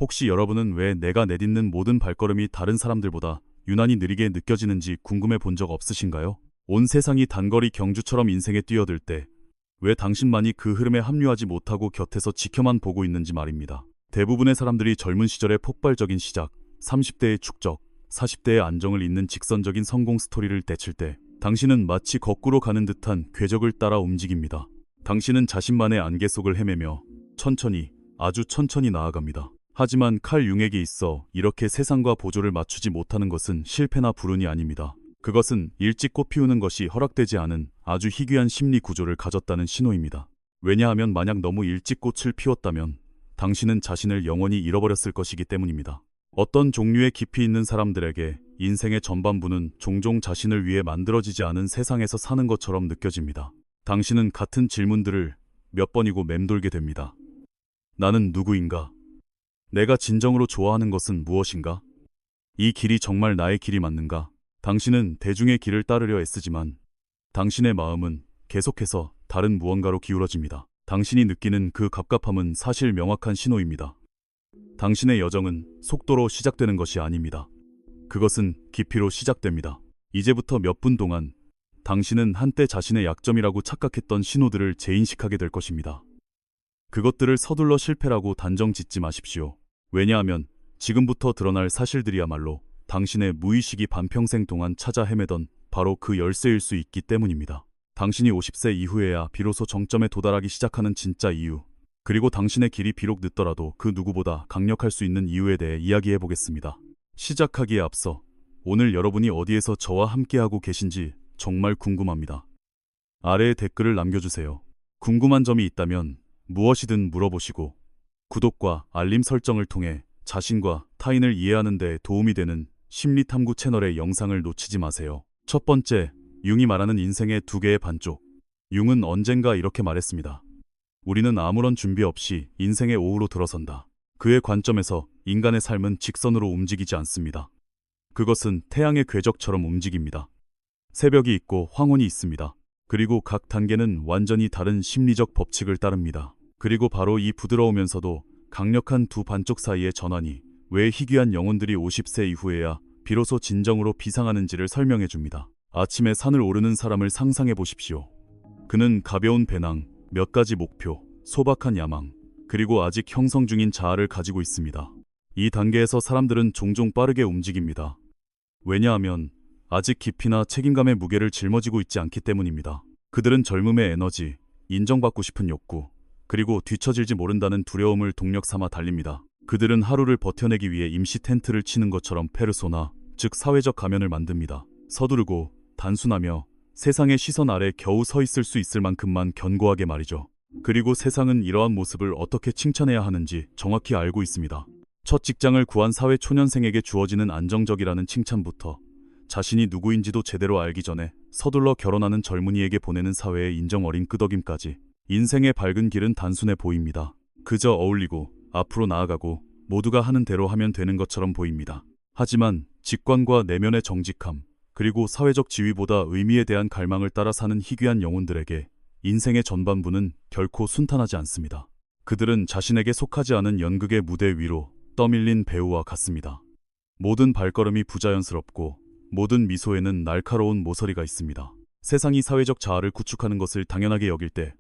혹시 여러분은 왜 내가 내딛는 모든 발걸음이 다른 사람들보다 유난히 느리게 느껴지는지 궁금해 본 적 없으신가요? 온 세상이 단거리 경주처럼 인생에 뛰어들 때 왜 당신만이 그 흐름에 합류하지 못하고 곁에서 지켜만 보고 있는지 말입니다. 대부분의 사람들이 젊은 시절의 폭발적인 시작, 30대의 축적, 40대의 안정을 잇는 직선적인 성공 스토리를 되칠 때 당신은 마치 거꾸로 가는 듯한 궤적을 따라 움직입니다. 당신은 자신만의 안개 속을 헤매며 천천히, 아주 천천히 나아갑니다. 하지만 칼 융에게 있어 이렇게 세상과 보조를 맞추지 못하는 것은 실패나 불운이 아닙니다. 그것은 일찍 꽃 피우는 것이 허락되지 않은 아주 희귀한 심리 구조를 가졌다는 신호입니다. 왜냐하면 만약 너무 일찍 꽃을 피웠다면 당신은 자신을 영원히 잃어버렸을 것이기 때문입니다. 어떤 종류의 깊이 있는 사람들에게 인생의 전반부는 종종 자신을 위해 만들어지지 않은 세상에서 사는 것처럼 느껴집니다. 당신은 같은 질문들을 몇 번이고 맴돌게 됩니다. 나는 누구인가? 내가 진정으로 좋아하는 것은 무엇인가? 이 길이 정말 나의 길이 맞는가? 당신은 대중의 길을 따르려 애쓰지만 당신의 마음은 계속해서 다른 무언가로 기울어집니다. 당신이 느끼는 그 갑갑함은 사실 명확한 신호입니다. 당신의 여정은 속도로 시작되는 것이 아닙니다. 그것은 깊이로 시작됩니다. 이제부터 몇 분 동안 당신은 한때 자신의 약점이라고 착각했던 신호들을 재인식하게 될 것입니다. 그것들을 서둘러 실패라고 단정 짓지 마십시오. 왜냐하면 지금부터 드러날 사실들이야말로 당신의 무의식이 반평생 동안 찾아 헤매던 바로 그 열쇠일 수 있기 때문입니다. 당신이 50세 이후에야 비로소 정점에 도달하기 시작하는 진짜 이유, 그리고 당신의 길이 비록 늦더라도 그 누구보다 강력할 수 있는 이유에 대해 이야기해 보겠습니다. 시작하기에 앞서 오늘 여러분이 어디에서 저와 함께하고 계신지 정말 궁금합니다. 아래에 댓글을 남겨주세요. 궁금한 점이 있다면 무엇이든 물어보시고 구독과 알림 설정을 통해 자신과 타인을 이해하는 데 도움이 되는 심리탐구 채널의 영상을 놓치지 마세요. 첫 번째, 융이 말하는 인생의 두 개의 반쪽. 융은 언젠가 이렇게 말했습니다. 우리는 아무런 준비 없이 인생의 오후로 들어선다. 그의 관점에서 인간의 삶은 직선으로 움직이지 않습니다. 그것은 태양의 궤적처럼 움직입니다. 새벽이 있고 황혼이 있습니다. 그리고 각 단계는 완전히 다른 심리적 법칙을 따릅니다. 그리고 바로 이 부드러우면서도 강력한 두 반쪽 사이의 전환이 왜 희귀한 영혼들이 50세 이후에야 비로소 진정으로 비상하는지를 설명해 줍니다. 아침에 산을 오르는 사람을 상상해 보십시오. 그는 가벼운 배낭, 몇 가지 목표, 소박한 야망, 그리고 아직 형성 중인 자아를 가지고 있습니다. 이 단계에서 사람들은 종종 빠르게 움직입니다. 왜냐하면 아직 깊이나 책임감의 무게를 짊어지고 있지 않기 때문입니다. 그들은 젊음의 에너지, 인정받고 싶은 욕구, 그리고 뒤처질지 모른다는 두려움을 동력 삼아 달립니다. 그들은 하루를 버텨내기 위해 임시 텐트를 치는 것처럼 페르소나, 즉 사회적 가면을 만듭니다. 서두르고 단순하며 세상의 시선 아래 겨우 서 있을 수 있을 만큼만 견고하게 말이죠. 그리고 세상은 이러한 모습을 어떻게 칭찬해야 하는지 정확히 알고 있습니다. 첫 직장을 구한 사회 초년생에게 주어지는 안정적이라는 칭찬부터 자신이 누구인지도 제대로 알기 전에 서둘러 결혼하는 젊은이에게 보내는 사회의 인정 어린 끄덕임까지 인생의 밝은 길은 단순해 보입니다. 그저 어울리고 앞으로 나아가고 모두가 하는 대로 하면 되는 것처럼 보입니다. 하지만 직관과 내면의 정직함, 그리고 사회적 지위보다 의미에 대한 갈망을 따라 사는 희귀한 영혼들에게 인생의 전반부는 결코 순탄하지 않습니다. 그들은 자신에게 속하지 않은 연극의 무대 위로 떠밀린 배우와 같습니다. 모든 발걸음이 부자연스럽고 모든 미소에는 날카로운 모서리가 있습니다. 세상이 사회적 자아를 구축하는 것을 당연하게 여길 때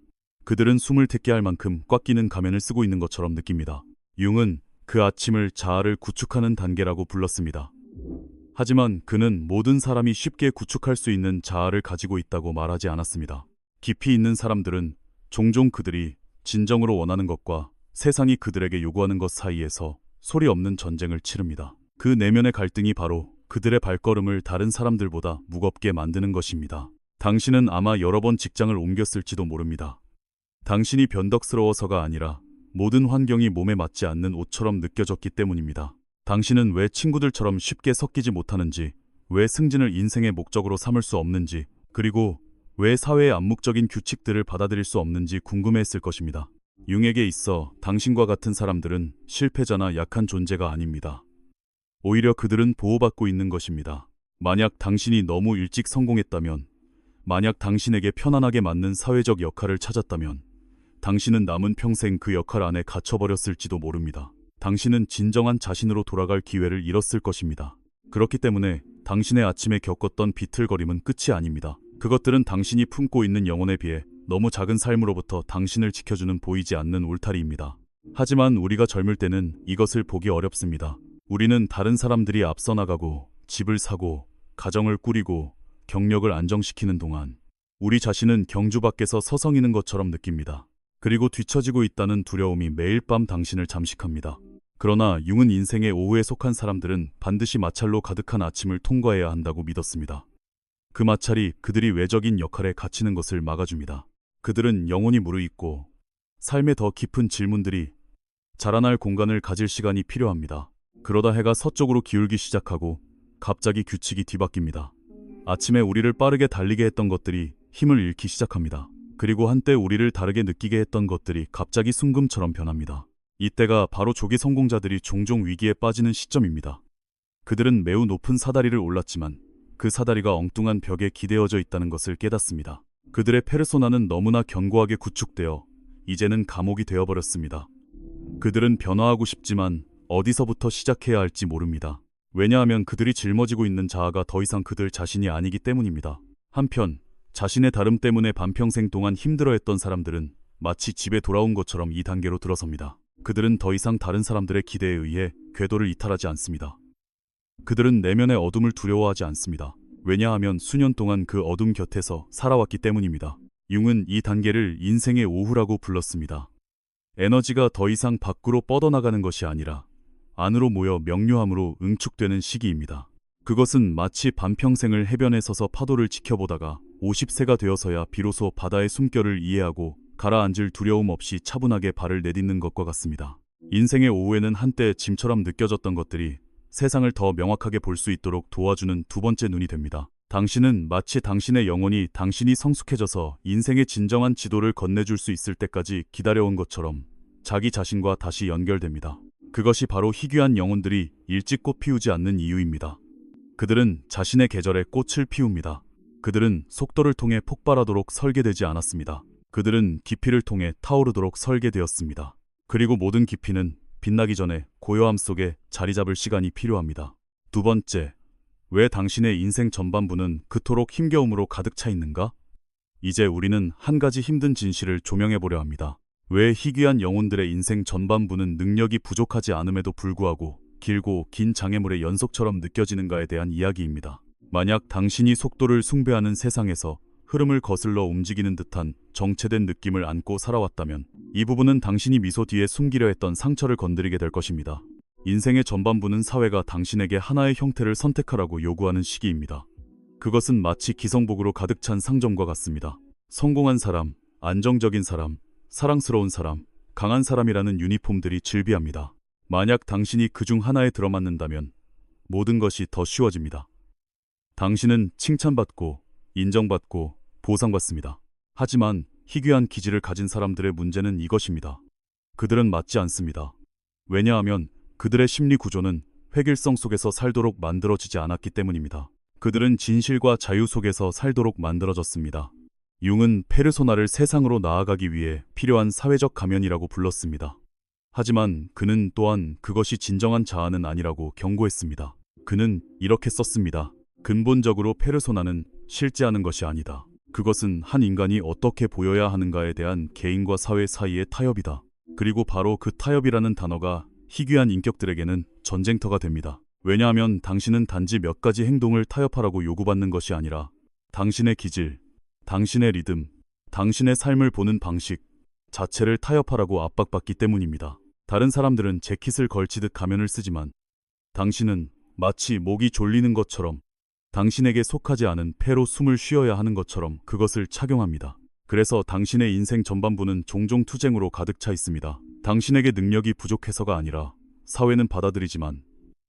그들은 숨을 텄게 할 만큼 꽉 끼는 가면을 쓰고 있는 것처럼 느낍니다. 융은 그 아침을 자아를 구축하는 단계라고 불렀습니다. 하지만 그는 모든 사람이 쉽게 구축할 수 있는 자아를 가지고 있다고 말하지 않았습니다. 깊이 있는 사람들은 종종 그들이 진정으로 원하는 것과 세상이 그들에게 요구하는 것 사이에서 소리 없는 전쟁을 치릅니다. 그 내면의 갈등이 바로 그들의 발걸음을 다른 사람들보다 무겁게 만드는 것입니다. 당신은 아마 여러 번 직장을 옮겼을지도 모릅니다. 당신이 변덕스러워서가 아니라 모든 환경이 몸에 맞지 않는 옷처럼 느껴졌기 때문입니다. 당신은 왜 친구들처럼 쉽게 섞이지 못하는지, 왜 승진을 인생의 목적으로 삼을 수 없는지, 그리고 왜 사회의 암묵적인 규칙들을 받아들일 수 없는지 궁금해했을 것입니다. 융에게 있어 당신과 같은 사람들은 실패자나 약한 존재가 아닙니다. 오히려 그들은 보호받고 있는 것입니다. 만약 당신이 너무 일찍 성공했다면, 만약 당신에게 편안하게 맞는 사회적 역할을 찾았다면 당신은 남은 평생 그 역할 안에 갇혀버렸을지도 모릅니다. 당신은 진정한 자신으로 돌아갈 기회를 잃었을 것입니다. 그렇기 때문에 당신의 아침에 겪었던 비틀거림은 끝이 아닙니다. 그것들은 당신이 품고 있는 영혼에 비해 너무 작은 삶으로부터 당신을 지켜주는 보이지 않는 울타리입니다. 하지만 우리가 젊을 때는 이것을 보기 어렵습니다. 우리는 다른 사람들이 앞서 나가고 집을 사고 가정을 꾸리고 경력을 안정시키는 동안 우리 자신은 경주 밖에서 서성이는 것처럼 느낍니다. 그리고 뒤처지고 있다는 두려움이 매일 밤 당신을 잠식합니다. 그러나 융은 인생의 오후에 속한 사람들은 반드시 마찰로 가득한 아침을 통과해야 한다고 믿었습니다. 그 마찰이 그들이 외적인 역할에 갇히는 것을 막아줍니다. 그들은 영혼이 무르익고 삶의 더 깊은 질문들이 자라날 공간을 가질 시간이 필요합니다. 그러다 해가 서쪽으로 기울기 시작하고 갑자기 규칙이 뒤바뀝니다. 아침에 우리를 빠르게 달리게 했던 것들이 힘을 잃기 시작합니다. 그리고 한때 우리를 다르게 느끼게 했던 것들이 갑자기 순금처럼 변합니다. 이때가 바로 조기 성공자들이 종종 위기에 빠지는 시점입니다. 그들은 매우 높은 사다리를 올랐지만 그 사다리가 엉뚱한 벽에 기대어져 있다는 것을 깨닫습니다. 그들의 페르소나는 너무나 견고하게 구축되어 이제는 감옥이 되어버렸습니다. 그들은 변화하고 싶지만 어디서부터 시작해야 할지 모릅니다. 왜냐하면 그들이 짊어지고 있는 자아가 더 이상 그들 자신이 아니기 때문입니다. 한편 자신의 다름 때문에 반평생 동안 힘들어했던 사람들은 마치 집에 돌아온 것처럼 이 단계로 들어섭니다. 그들은 더 이상 다른 사람들의 기대에 의해 궤도를 이탈하지 않습니다. 그들은 내면의 어둠을 두려워하지 않습니다. 왜냐하면 수년 동안 그 어둠 곁에서 살아왔기 때문입니다. 융은 이 단계를 인생의 오후라고 불렀습니다. 에너지가 더 이상 밖으로 뻗어나가는 것이 아니라 안으로 모여 명료함으로 응축되는 시기입니다. 그것은 마치 반평생을 해변에 서서 파도를 지켜보다가 50세가 되어서야 비로소 바다의 숨결을 이해하고 가라앉을 두려움 없이 차분하게 발을 내딛는 것과 같습니다. 인생의 오후에는 한때 짐처럼 느껴졌던 것들이 세상을 더 명확하게 볼 수 있도록 도와주는 두 번째 눈이 됩니다. 당신은 마치 당신의 영혼이 당신이 성숙해져서 인생의 진정한 지도를 건네줄 수 있을 때까지 기다려온 것처럼 자기 자신과 다시 연결됩니다. 그것이 바로 희귀한 영혼들이 일찍 꽃 피우지 않는 이유입니다. 그들은 자신의 계절에 꽃을 피웁니다. 그들은 속도를 통해 폭발하도록 설계되지 않았습니다. 그들은 깊이를 통해 타오르도록 설계되었습니다. 그리고 모든 깊이는 빛나기 전에 고요함 속에 자리 잡을 시간이 필요합니다. 두 번째, 왜 당신의 인생 전반부는 그토록 힘겨움으로 가득 차 있는가? 이제 우리는 한 가지 힘든 진실을 조명해 보려 합니다. 왜 희귀한 영혼들의 인생 전반부는 능력이 부족하지 않음에도 불구하고 길고 긴 장애물의 연속처럼 느껴지는가에 대한 이야기입니다. 만약 당신이 속도를 숭배하는 세상에서 흐름을 거슬러 움직이는 듯한 정체된 느낌을 안고 살아왔다면 이 부분은 당신이 미소 뒤에 숨기려 했던 상처를 건드리게 될 것입니다. 인생의 전반부는 사회가 당신에게 하나의 형태를 선택하라고 요구하는 시기입니다. 그것은 마치 기성복으로 가득 찬 상점과 같습니다. 성공한 사람, 안정적인 사람, 사랑스러운 사람, 강한 사람이라는 유니폼들이 즐비합니다. 만약 당신이 그중 하나에 들어맞는다면 모든 것이 더 쉬워집니다. 당신은 칭찬받고 인정받고 보상받습니다. 하지만 희귀한 기질을 가진 사람들의 문제는 이것입니다. 그들은 맞지 않습니다. 왜냐하면 그들의 심리 구조는 획일성 속에서 살도록 만들어지지 않았기 때문입니다. 그들은 진실과 자유 속에서 살도록 만들어졌습니다. 융은 페르소나를 세상으로 나아가기 위해 필요한 사회적 가면이라고 불렀습니다. 하지만 그는 또한 그것이 진정한 자아는 아니라고 경고했습니다. 그는 이렇게 썼습니다. 근본적으로 페르소나는 실제하는 것이 아니다. 그것은 한 인간이 어떻게 보여야 하는가에 대한 개인과 사회 사이의 타협이다. 그리고 바로 그 타협이라는 단어가 희귀한 인격들에게는 전쟁터가 됩니다. 왜냐하면 당신은 단지 몇 가지 행동을 타협하라고 요구받는 것이 아니라 당신의 기질, 당신의 리듬, 당신의 삶을 보는 방식 자체를 타협하라고 압박받기 때문입니다. 다른 사람들은 재킷을 걸치듯 가면을 쓰지만 당신은 마치 목이 졸리는 것처럼 당신에게 속하지 않은 폐로 숨을 쉬어야 하는 것처럼 그것을 착용합니다. 그래서 당신의 인생 전반부는 종종 투쟁으로 가득 차 있습니다. 당신에게 능력이 부족해서가 아니라 사회는 받아들이지만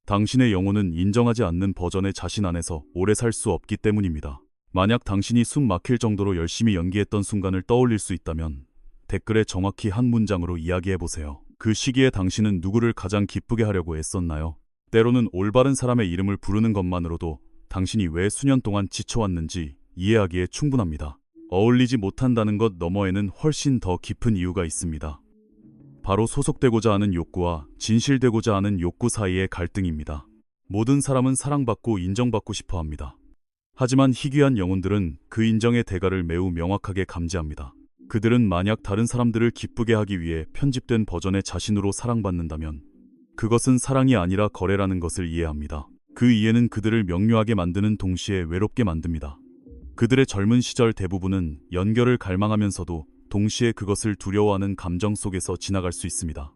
당신의 영혼은 인정하지 않는 버전의 자신 안에서 오래 살 수 없기 때문입니다. 만약 당신이 숨 막힐 정도로 열심히 연기했던 순간을 떠올릴 수 있다면 댓글에 정확히 한 문장으로 이야기해보세요. 그 시기에 당신은 누구를 가장 기쁘게 하려고 애썼나요? 때로는 올바른 사람의 이름을 부르는 것만으로도 당신이 왜 수년 동안 지쳐왔는지 이해하기에 충분합니다. 어울리지 못한다는 것 너머에는 훨씬 더 깊은 이유가 있습니다. 바로 소속되고자 하는 욕구와 진실되고자 하는 욕구 사이의 갈등입니다. 모든 사람은 사랑받고 인정받고 싶어 합니다. 하지만 희귀한 영혼들은 그 인정의 대가를 매우 명확하게 감지합니다. 그들은 만약 다른 사람들을 기쁘게 하기 위해 편집된 버전의 자신으로 사랑받는다면 그것은 사랑이 아니라 거래라는 것을 이해합니다. 그 이해는 그들을 명료하게 만드는 동시에 외롭게 만듭니다. 그들의 젊은 시절 대부분은 연결을 갈망하면서도 동시에 그것을 두려워하는 감정 속에서 지나갈 수 있습니다.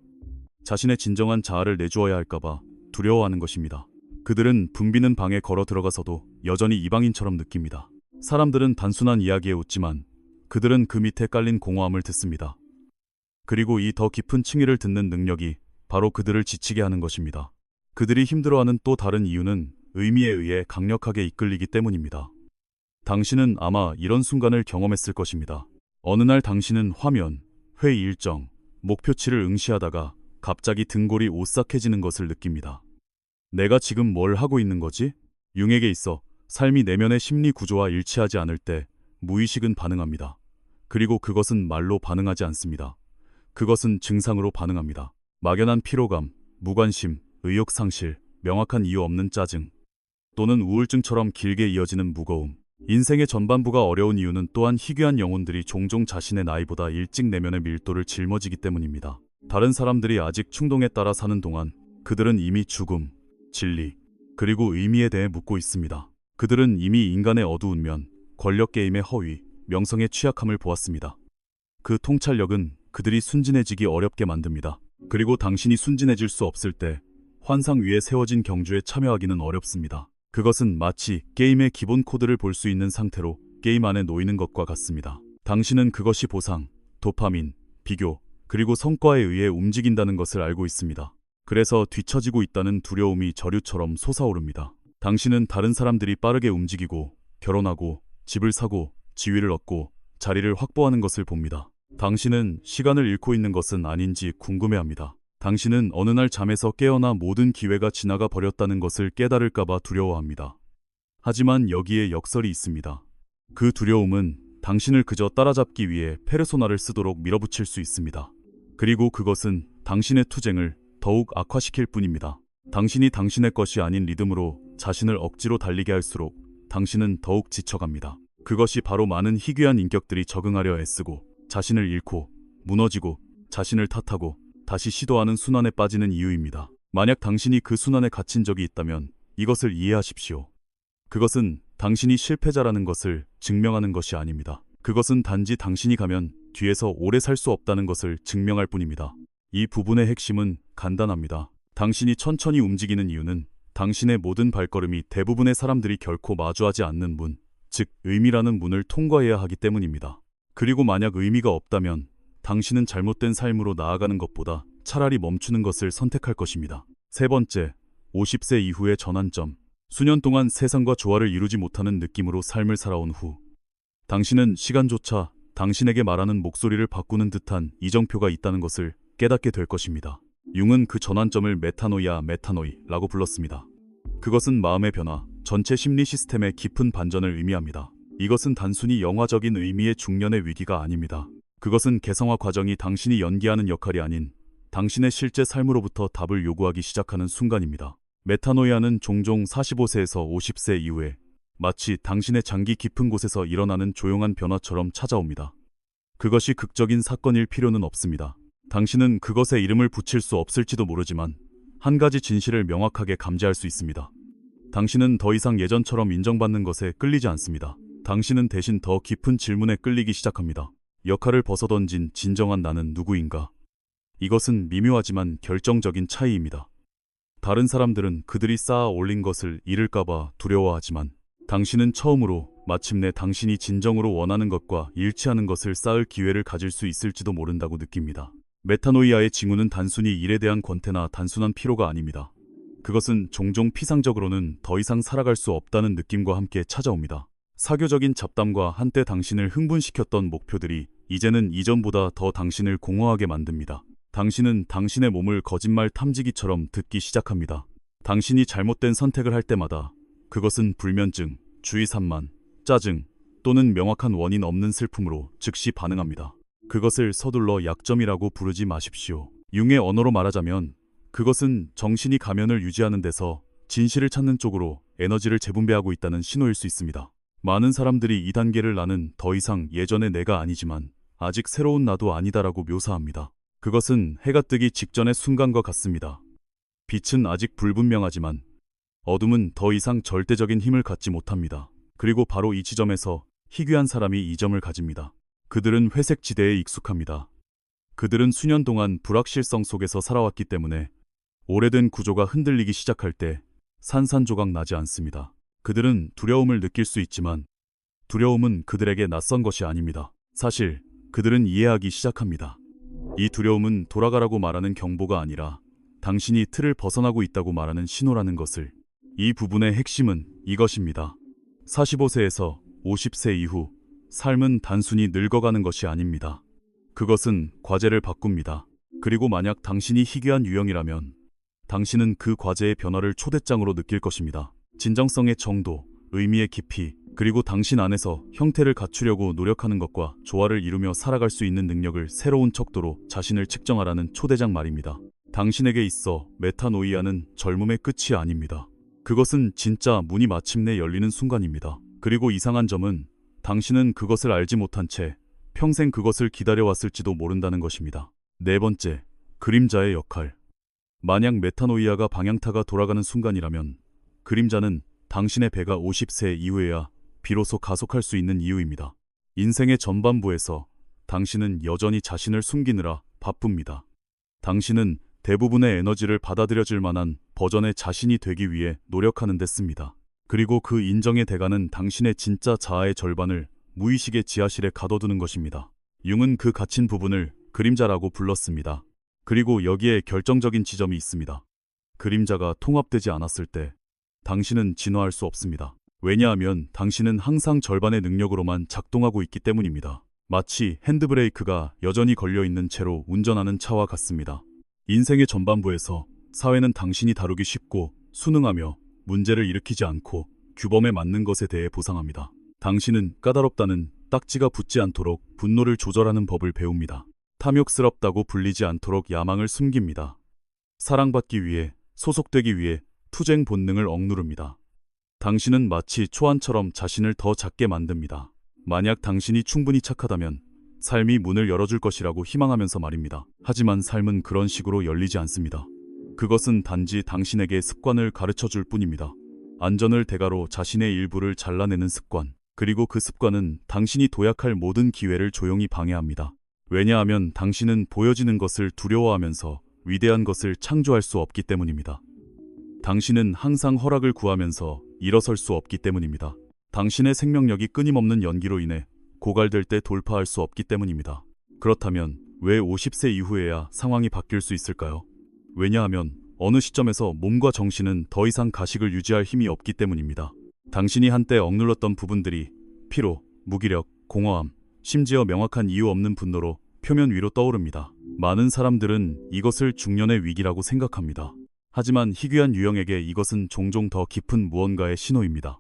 자신의 진정한 자아를 내주어야 할까봐 두려워하는 것입니다. 그들은 붐비는 방에 걸어 들어가서도 여전히 이방인처럼 느낍니다. 사람들은 단순한 이야기에 웃지만 그들은 그 밑에 깔린 공허함을 듣습니다. 그리고 이 더 깊은 층위를 듣는 능력이 바로 그들을 지치게 하는 것입니다. 그들이 힘들어하는 또 다른 이유는 의미에 의해 강력하게 이끌리기 때문입니다. 당신은 아마 이런 순간을 경험했을 것입니다. 어느 날 당신은 화면, 회의 일정, 목표치를 응시하다가 갑자기 등골이 오싹해지는 것을 느낍니다. 내가 지금 뭘 하고 있는 거지? 융에게 있어 삶이 내면의 심리 구조와 일치하지 않을 때 무의식은 반응합니다. 그리고 그것은 말로 반응하지 않습니다. 그것은 증상으로 반응합니다. 막연한 피로감, 무관심, 의욕 상실, 명확한 이유 없는 짜증, 또는 우울증처럼 길게 이어지는 무거움. 인생의 전반부가 어려운 이유는 또한 희귀한 영혼들이 종종 자신의 나이보다 일찍 내면의 밀도를 짊어지기 때문입니다. 다른 사람들이 아직 충동에 따라 사는 동안 그들은 이미 죽음, 진리, 그리고 의미에 대해 묻고 있습니다. 그들은 이미 인간의 어두운 면, 권력 게임의 허위, 명성의 취약함을 보았습니다. 그 통찰력은 그들이 순진해지기 어렵게 만듭니다. 그리고 당신이 순진해질 수 없을 때 환상 위에 세워진 경주에 참여하기는 어렵습니다. 그것은 마치 게임의 기본 코드를 볼 수 있는 상태로 게임 안에 놓이는 것과 같습니다. 당신은 그것이 보상, 도파민, 비교, 그리고 성과에 의해 움직인다는 것을 알고 있습니다. 그래서 뒤처지고 있다는 두려움이 저류처럼 솟아오릅니다. 당신은 다른 사람들이 빠르게 움직이고 결혼하고 집을 사고 지위를 얻고 자리를 확보하는 것을 봅니다. 당신은 시간을 잃고 있는 것은 아닌지 궁금해합니다. 당신은 어느 날 잠에서 깨어나 모든 기회가 지나가 버렸다는 것을 깨달을까봐 두려워합니다. 하지만 여기에 역설이 있습니다. 그 두려움은 당신을 그저 따라잡기 위해 페르소나를 쓰도록 밀어붙일 수 있습니다. 그리고 그것은 당신의 투쟁을 더욱 악화시킬 뿐입니다. 당신이 당신의 것이 아닌 리듬으로 자신을 억지로 달리게 할수록 당신은 더욱 지쳐갑니다. 그것이 바로 많은 희귀한 인격들이 적응하려 애쓰고 자신을 잃고 무너지고 자신을 탓하고 다시 시도하는 순환에 빠지는 이유입니다. 만약 당신이 그 순환에 갇힌 적이 있다면 이것을 이해하십시오. 그것은 당신이 실패자라는 것을 증명하는 것이 아닙니다. 그것은 단지 당신이 가면 뒤에서 오래 살 수 없다는 것을 증명할 뿐입니다. 이 부분의 핵심은 간단합니다. 당신이 천천히 움직이는 이유는 당신의 모든 발걸음이 대부분의 사람들이 결코 마주하지 않는 문, 즉 의미라는 문을 통과해야 하기 때문입니다. 그리고 만약 의미가 없다면 당신은 잘못된 삶으로 나아가는 것보다 차라리 멈추는 것을 선택할 것입니다. 세 번째, 50세 이후의 전환점. 수년 동안 세상과 조화를 이루지 못하는 느낌으로 삶을 살아온 후 당신은 시간조차 당신에게 말하는 목소리를 바꾸는 듯한 이정표가 있다는 것을 깨닫게 될 것입니다. 융은 그 전환점을 메타노이라고 불렀습니다. 그것은 마음의 변화, 전체 심리 시스템의 깊은 반전을 의미합니다. 이것은 단순히 영화적인 의미의 중년의 위기가 아닙니다. 그것은 개성화 과정이 당신이 연기하는 역할이 아닌 당신의 실제 삶으로부터 답을 요구하기 시작하는 순간입니다. 메타노이아는 종종 45세에서 50세 이후에 마치 당신의 장기 깊은 곳에서 일어나는 조용한 변화처럼 찾아옵니다. 그것이 극적인 사건일 필요는 없습니다. 당신은 그것에 이름을 붙일 수 없을지도 모르지만 한 가지 진실을 명확하게 감지할 수 있습니다. 당신은 더 이상 예전처럼 인정받는 것에 끌리지 않습니다. 당신은 대신 더 깊은 질문에 끌리기 시작합니다. 역할을 벗어던진 진정한 나는 누구인가? 이것은 미묘하지만 결정적인 차이입니다. 다른 사람들은 그들이 쌓아 올린 것을 잃을까봐 두려워하지만 당신은 처음으로 마침내 당신이 진정으로 원하는 것과 일치하는 것을 쌓을 기회를 가질 수 있을지도 모른다고 느낍니다. 메타노이아의 징후는 단순히 일에 대한 권태나 단순한 피로가 아닙니다. 그것은 종종 피상적으로는 더 이상 살아갈 수 없다는 느낌과 함께 찾아옵니다. 사교적인 잡담과 한때 당신을 흥분시켰던 목표들이 이제는 이전보다 더 당신을 공허하게 만듭니다. 당신은 당신의 몸을 거짓말 탐지기처럼 듣기 시작합니다. 당신이 잘못된 선택을 할 때마다 그것은 불면증, 주의 산만, 짜증 또는 명확한 원인 없는 슬픔으로 즉시 반응합니다. 그것을 서둘러 약점이라고 부르지 마십시오. 융의 언어로 말하자면 그것은 정신이 가면을 유지하는 데서 진실을 찾는 쪽으로 에너지를 재분배하고 있다는 신호일 수 있습니다. 많은 사람들이 이 단계를 나는 더 이상 예전의 내가 아니지만 아직 새로운 나도 아니다라고 묘사합니다. 그것은 해가 뜨기 직전의 순간과 같습니다. 빛은 아직 불분명하지만 어둠은 더 이상 절대적인 힘을 갖지 못합니다. 그리고 바로 이 지점에서 희귀한 사람이 이 점을 가집니다. 그들은 회색 지대에 익숙합니다. 그들은 수년 동안 불확실성 속에서 살아왔기 때문에 오래된 구조가 흔들리기 시작할 때 산산조각 나지 않습니다. 그들은 두려움을 느낄 수 있지만 두려움은 그들에게 낯선 것이 아닙니다. 사실 그들은 이해하기 시작합니다. 이 두려움은 돌아가라고 말하는 경보가 아니라 당신이 틀을 벗어나고 있다고 말하는 신호라는 것을. 이 부분의 핵심은 이것입니다. 45세에서 50세 이후 삶은 단순히 늙어가는 것이 아닙니다. 그것은 과제를 바꿉니다. 그리고 만약 당신이 희귀한 유형이라면 당신은 그 과제의 변화를 초대장으로 느낄 것입니다. 진정성의 정도, 의미의 깊이, 그리고 당신 안에서 형태를 갖추려고 노력하는 것과 조화를 이루며 살아갈 수 있는 능력을 새로운 척도로 자신을 측정하라는 초대장 말입니다. 당신에게 있어 메타노이아는 젊음의 끝이 아닙니다. 그것은 진짜 문이 마침내 열리는 순간입니다. 그리고 이상한 점은 당신은 그것을 알지 못한 채 평생 그것을 기다려왔을지도 모른다는 것입니다. 네 번째, 그림자의 역할. 만약 메타노이아가 방향타가 돌아가는 순간이라면 그림자는 당신의 배가 50세 이후에야 비로소 가속할 수 있는 이유입니다. 인생의 전반부에서 당신은 여전히 자신을 숨기느라 바쁩니다. 당신은 대부분의 에너지를 받아들여질 만한 버전의 자신이 되기 위해 노력하는 데 씁니다. 그리고 그 인정의 대가는 당신의 진짜 자아의 절반을 무의식의 지하실에 가둬두는 것입니다. 융은 그 갇힌 부분을 그림자라고 불렀습니다. 그리고 여기에 결정적인 지점이 있습니다. 그림자가 통합되지 않았을 때 당신은 진화할 수 없습니다. 왜냐하면 당신은 항상 절반의 능력으로만 작동하고 있기 때문입니다. 마치 핸드브레이크가 여전히 걸려있는 채로 운전하는 차와 같습니다. 인생의 전반부에서 사회는 당신이 다루기 쉽고 순응하며 문제를 일으키지 않고 규범에 맞는 것에 대해 보상합니다. 당신은 까다롭다는 딱지가 붙지 않도록 분노를 조절하는 법을 배웁니다. 탐욕스럽다고 불리지 않도록 야망을 숨깁니다. 사랑받기 위해, 소속되기 위해 투쟁 본능을 억누릅니다. 당신은 마치 초안처럼 자신을 더 작게 만듭니다. 만약 당신이 충분히 착하다면 삶이 문을 열어줄 것이라고 희망하면서 말입니다. 하지만 삶은 그런 식으로 열리지 않습니다. 그것은 단지 당신에게 습관을 가르쳐줄 뿐입니다. 안전을 대가로 자신의 일부를 잘라내는 습관. 그리고 그 습관은 당신이 도약할 모든 기회를 조용히 방해합니다. 왜냐하면 당신은 보여지는 것을 두려워하면서 위대한 것을 창조할 수 없기 때문입니다. 당신은 항상 허락을 구하면서 일어설 수 없기 때문입니다. 당신의 생명력이 끊임없는 연기로 인해 고갈될 때 돌파할 수 없기 때문입니다. 그렇다면 왜 50세 이후에야 상황이 바뀔 수 있을까요? 왜냐하면 어느 시점에서 몸과 정신은 더 이상 가식을 유지할 힘이 없기 때문입니다. 당신이 한때 억눌렀던 부분들이 피로, 무기력, 공허함, 심지어 명확한 이유 없는 분노로 표면 위로 떠오릅니다. 많은 사람들은 이것을 중년의 위기라고 생각합니다. 하지만 희귀한 유형에게 이것은 종종 더 깊은 무언가의 신호입니다.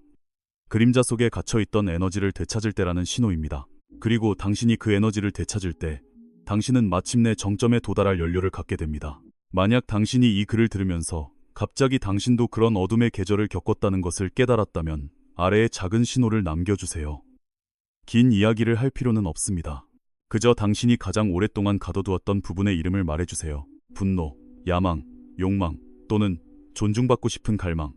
그림자 속에 갇혀있던 에너지를 되찾을 때라는 신호입니다. 그리고 당신이 그 에너지를 되찾을 때 당신은 마침내 정점에 도달할 연료를 갖게 됩니다. 만약 당신이 이 글을 들으면서 갑자기 당신도 그런 어둠의 계절을 겪었다는 것을 깨달았다면 아래에 작은 신호를 남겨주세요. 긴 이야기를 할 필요는 없습니다. 그저 당신이 가장 오랫동안 가둬두었던 부분의 이름을 말해주세요. 분노, 야망, 욕망 또는 존중받고 싶은 갈망.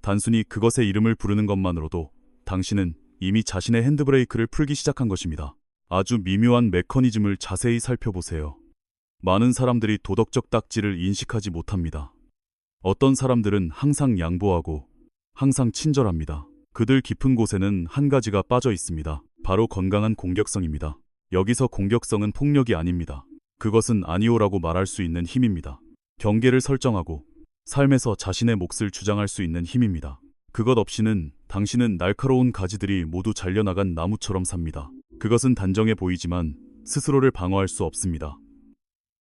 단순히 그것의 이름을 부르는 것만으로도 당신은 이미 자신의 핸드브레이크를 풀기 시작한 것입니다. 아주 미묘한 메커니즘을 자세히 살펴보세요. 많은 사람들이 도덕적 딱지를 인식하지 못합니다. 어떤 사람들은 항상 양보하고 항상 친절합니다. 그들 깊은 곳에는 한 가지가 빠져 있습니다. 바로 건강한 공격성입니다. 여기서 공격성은 폭력이 아닙니다. 그것은 아니오라고 말할 수 있는 힘입니다. 경계를 설정하고 삶에서 자신의 몫을 주장할 수 있는 힘입니다. 그것 없이는 당신은 날카로운 가지들이 모두 잘려나간 나무처럼 삽니다. 그것은 단정해 보이지만 스스로를 방어할 수 없습니다.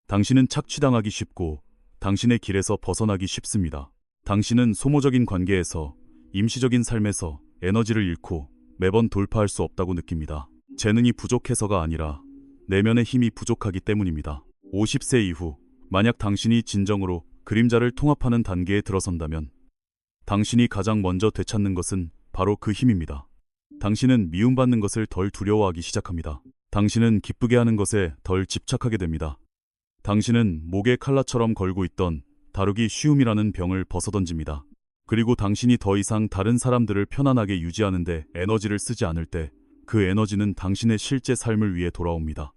당신은 착취당하기 쉽고 당신의 길에서 벗어나기 쉽습니다. 당신은 소모적인 관계에서, 임시적인 삶에서 에너지를 잃고 매번 돌파할 수 없다고 느낍니다. 재능이 부족해서가 아니라 내면의 힘이 부족하기 때문입니다. 50세 이후 만약 당신이 진정으로 그림자를 통합하는 단계에 들어선다면 당신이 가장 먼저 되찾는 것은 바로 그 힘입니다. 당신은 미움받는 것을 덜 두려워하기 시작합니다. 당신은 기쁘게 하는 것에 덜 집착하게 됩니다. 당신은 목에 칼라처럼 걸고 있던 다루기 쉬움이라는 병을 벗어던집니다. 그리고 당신이 더 이상 다른 사람들을 편안하게 유지하는 데 에너지를 쓰지 않을 때 그 에너지는 당신의 실제 삶을 위해 돌아옵니다.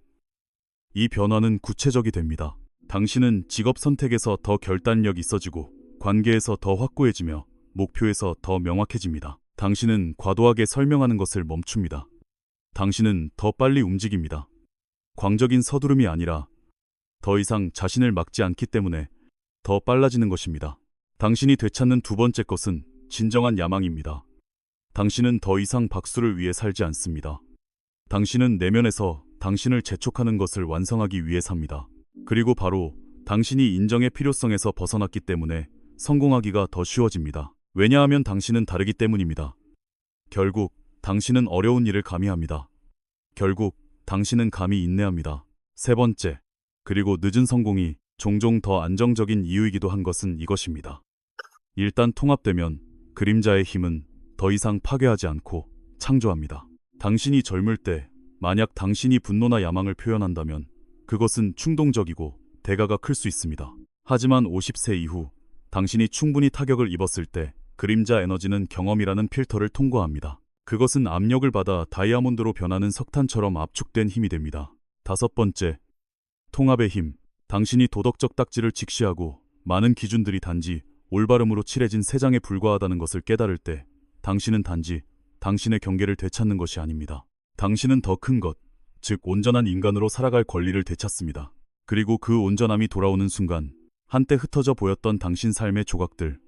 이 변화는 구체적이 됩니다. 당신은 직업 선택에서 더 결단력 있어지고 관계에서 더 확고해지며 목표에서 더 명확해집니다. 당신은 과도하게 설명하는 것을 멈춥니다. 당신은 더 빨리 움직입니다. 광적인 서두름이 아니라 더 이상 자신을 막지 않기 때문에 더 빨라지는 것입니다. 당신이 되찾는 두 번째 것은 진정한 야망입니다. 당신은 더 이상 박수를 위해 살지 않습니다. 당신은 내면에서 당신을 재촉하는 것을 완성하기 위해 삽니다. 그리고 바로 당신이 인정의 필요성에서 벗어났기 때문에 성공하기가 더 쉬워집니다. 왜냐하면 당신은 다르기 때문입니다. 결국 당신은 어려운 일을 감히 합니다. 결국 당신은 감히 인내합니다. 세 번째, 그리고 늦은 성공이 종종 더 안정적인 이유이기도 한 것은 이것입니다. 일단 통합되면 그림자의 힘은 더 이상 파괴하지 않고 창조합니다. 당신이 젊을 때 만약 당신이 분노나 야망을 표현한다면 그것은 충동적이고 대가가 클 수 있습니다. 하지만 50세 이후 당신이 충분히 타격을 입었을 때 그림자 에너지는 경험이라는 필터를 통과합니다. 그것은 압력을 받아 다이아몬드로 변하는 석탄처럼 압축된 힘이 됩니다. 다섯 번째, 통합의 힘. 당신이 도덕적 딱지를 직시하고 많은 기준들이 단지 올바름으로 칠해진 세 장에 불과하다는 것을 깨달을 때 당신은 단지 당신의 경계를 되찾는 것이 아닙니다. 당신은 더 큰 것, 즉 온전한 인간으로 살아갈 권리를 되찾습니다. 그리고 그 온전함이 돌아오는 순간 한때 흩어져 보였던 당신 삶의 조각들,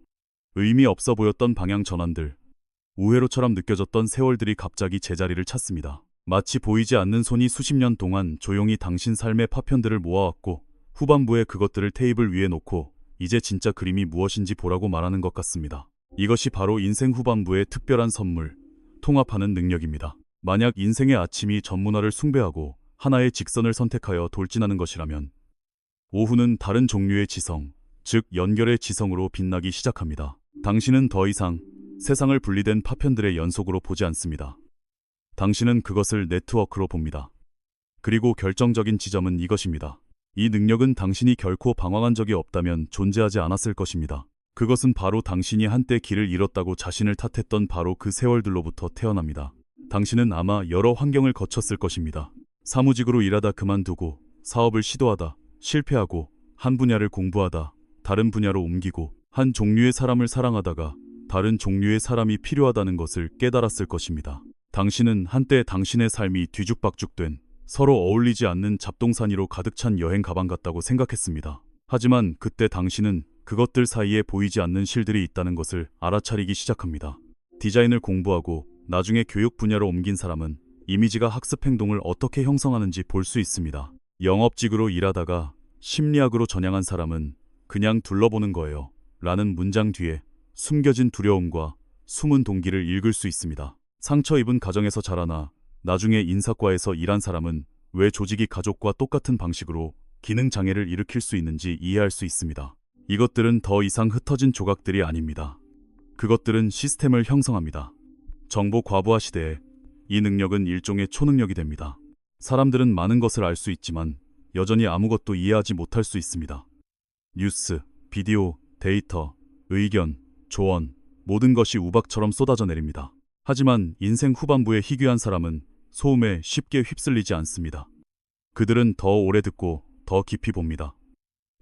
의미 없어 보였던 방향 전환들, 우회로처럼 느껴졌던 세월들이 갑자기 제자리를 찾습니다. 마치 보이지 않는 손이 수십 년 동안 조용히 당신 삶의 파편들을 모아왔고 후반부에 그것들을 테이블 위에 놓고 이제 진짜 그림이 무엇인지 보라고 말하는 것 같습니다. 이것이 바로 인생 후반부의 특별한 선물, 통합하는 능력입니다. 만약 인생의 아침이 전문화를 숭배하고 하나의 직선을 선택하여 돌진하는 것이라면 오후는 다른 종류의 지성, 즉 연결의 지성으로 빛나기 시작합니다. 당신은 더 이상 세상을 분리된 파편들의 연속으로 보지 않습니다. 당신은 그것을 네트워크로 봅니다. 그리고 결정적인 지점은 이것입니다. 이 능력은 당신이 결코 방황한 적이 없다면 존재하지 않았을 것입니다. 그것은 바로 당신이 한때 길을 잃었다고 자신을 탓했던 바로 그 세월들로부터 태어납니다. 당신은 아마 여러 환경을 거쳤을 것입니다. 사무직으로 일하다 그만두고 사업을 시도하다 실패하고 한 분야를 공부하다 다른 분야로 옮기고 한 종류의 사람을 사랑하다가 다른 종류의 사람이 필요하다는 것을 깨달았을 것입니다. 당신은 한때 당신의 삶이 뒤죽박죽된 서로 어울리지 않는 잡동사니로 가득 찬 여행 가방 같다고 생각했습니다. 하지만 그때 당신은 그것들 사이에 보이지 않는 실들이 있다는 것을 알아차리기 시작합니다. 디자인을 공부하고 나중에 교육 분야로 옮긴 사람은 이미지가 학습 행동을 어떻게 형성하는지 볼 수 있습니다. 영업직으로 일하다가 심리학으로 전향한 사람은 그냥 둘러보는 거예요. 라는 문장 뒤에 숨겨진 두려움과 숨은 동기를 읽을 수 있습니다. 상처 입은 가정에서 자라나 나중에 인사과에서 일한 사람은 왜 조직이 가족과 똑같은 방식으로 기능 장애를 일으킬 수 있는지 이해할 수 있습니다. 이것들은 더 이상 흩어진 조각들이 아닙니다. 그것들은 시스템을 형성합니다. 정보 과부하 시대에 이 능력은 일종의 초능력이 됩니다. 사람들은 많은 것을 알 수 있지만 여전히 아무것도 이해하지 못할 수 있습니다. 뉴스, 비디오, 데이터, 의견, 조언, 모든 것이 우박처럼 쏟아져 내립니다. 하지만 인생 후반부의 희귀한 사람은 소음에 쉽게 휩쓸리지 않습니다. 그들은 더 오래 듣고 더 깊이 봅니다.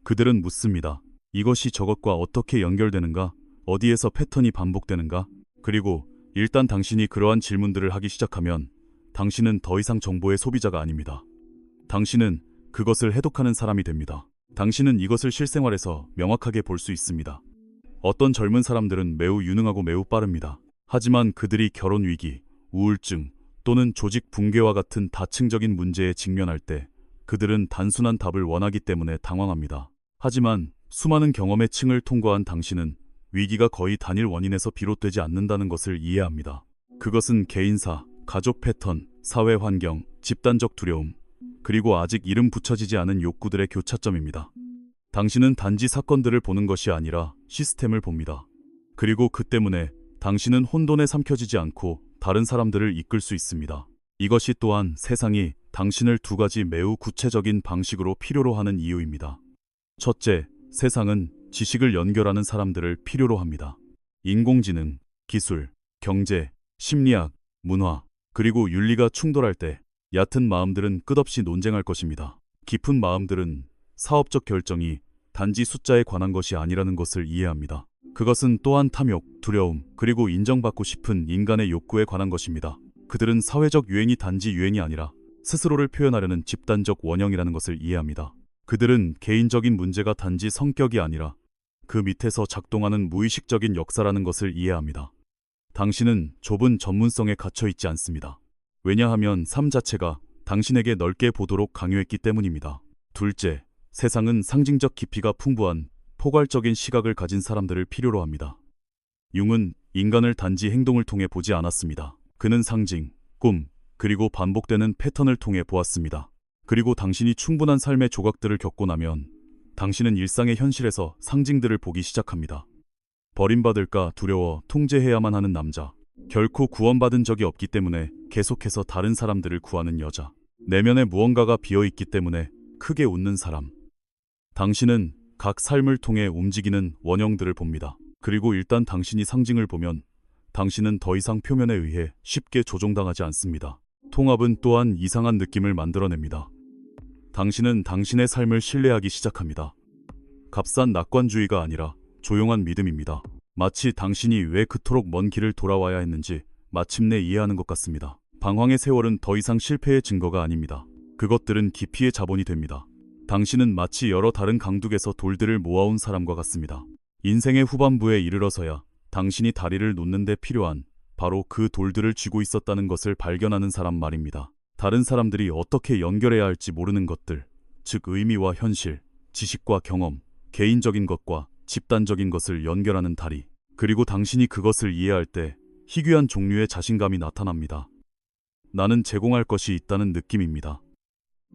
그들은 묻습니다. 이것이 저것과 어떻게 연결되는가? 어디에서 패턴이 반복되는가? 그리고 일단 당신이 그러한 질문들을 하기 시작하면 당신은 더 이상 정보의 소비자가 아닙니다. 당신은 그것을 해독하는 사람이 됩니다. 당신은 이것을 실생활에서 명확하게 볼 수 있습니다. 어떤 젊은 사람들은 매우 유능하고 매우 빠릅니다. 하지만 그들이 결혼 위기, 우울증 또는 조직 붕괴와 같은 다층적인 문제에 직면할 때 그들은 단순한 답을 원하기 때문에 당황합니다. 하지만 수많은 경험의 층을 통과한 당신은 위기가 거의 단일 원인에서 비롯되지 않는다는 것을 이해합니다. 그것은 개인사, 가족 패턴, 사회 환경, 집단적 두려움, 그리고 아직 이름 붙여지지 않은 욕구들의 교차점입니다. 당신은 단지 사건들을 보는 것이 아니라 시스템을 봅니다. 그리고 그 때문에 당신은 혼돈에 삼켜지지 않고 다른 사람들을 이끌 수 있습니다. 이것이 또한 세상이 당신을 두 가지 매우 구체적인 방식으로 필요로 하는 이유입니다. 첫째, 세상은 지식을 연결하는 사람들을 필요로 합니다. 인공지능, 기술, 경제, 심리학, 문화, 그리고 윤리가 충돌할 때 얕은 마음들은 끝없이 논쟁할 것입니다. 깊은 마음들은 사업적 결정이 단지 숫자에 관한 것이 아니라는 것을 이해합니다. 그것은 또한 탐욕, 두려움, 그리고 인정받고 싶은 인간의 욕구에 관한 것입니다. 그들은 사회적 유행이 단지 유행이 아니라 스스로를 표현하려는 집단적 원형이라는 것을 이해합니다. 그들은 개인적인 문제가 단지 성격이 아니라 그 밑에서 작동하는 무의식적인 역사라는 것을 이해합니다. 당신은 좁은 전문성에 갇혀 있지 않습니다. 왜냐하면 삶 자체가 당신에게 넓게 보도록 강요했기 때문입니다. 둘째, 세상은 상징적 깊이가 풍부한 포괄적인 시각을 가진 사람들을 필요로 합니다. 융은 인간을 단지 행동을 통해 보지 않았습니다. 그는 상징, 꿈, 그리고 반복되는 패턴을 통해 보았습니다. 그리고 당신이 충분한 삶의 조각들을 겪고 나면 당신은 일상의 현실에서 상징들을 보기 시작합니다. 버림받을까 두려워 통제해야만 하는 남자, 결코 구원받은 적이 없기 때문에 계속해서 다른 사람들을 구하는 여자, 내면에 무언가가 비어있기 때문에 크게 웃는 사람. 당신은 각 삶을 통해 움직이는 원형들을 봅니다. 그리고 일단 당신이 상징을 보면 당신은 더 이상 표면에 의해 쉽게 조종당하지 않습니다. 통합은 또한 이상한 느낌을 만들어냅니다. 당신은 당신의 삶을 신뢰하기 시작합니다. 값싼 낙관주의가 아니라 조용한 믿음입니다. 마치 당신이 왜 그토록 먼 길을 돌아와야 했는지 마침내 이해하는 것 같습니다. 방황의 세월은 더 이상 실패의 증거가 아닙니다. 그것들은 기피의 자본이 됩니다. 당신은 마치 여러 다른 강둑에서 돌들을 모아온 사람과 같습니다. 인생의 후반부에 이르러서야 당신이 다리를 놓는 데 필요한 바로 그 돌들을 쥐고 있었다는 것을 발견하는 사람 말입니다. 다른 사람들이 어떻게 연결해야 할지 모르는 것들, 즉 의미와 현실, 지식과 경험, 개인적인 것과 집단적인 것을 연결하는 다리. 그리고 당신이 그것을 이해할 때 희귀한 종류의 자신감이 나타납니다. 나는 제공할 것이 있다는 느낌입니다.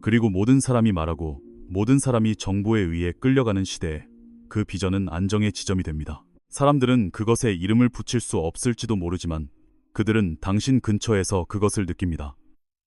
그리고 모든 사람이 말하고 모든 사람이 정보에 의해 끌려가는 시대에 그 비전은 안정의 지점이 됩니다. 사람들은 그것에 이름을 붙일 수 없을지도 모르지만 그들은 당신 근처에서 그것을 느낍니다.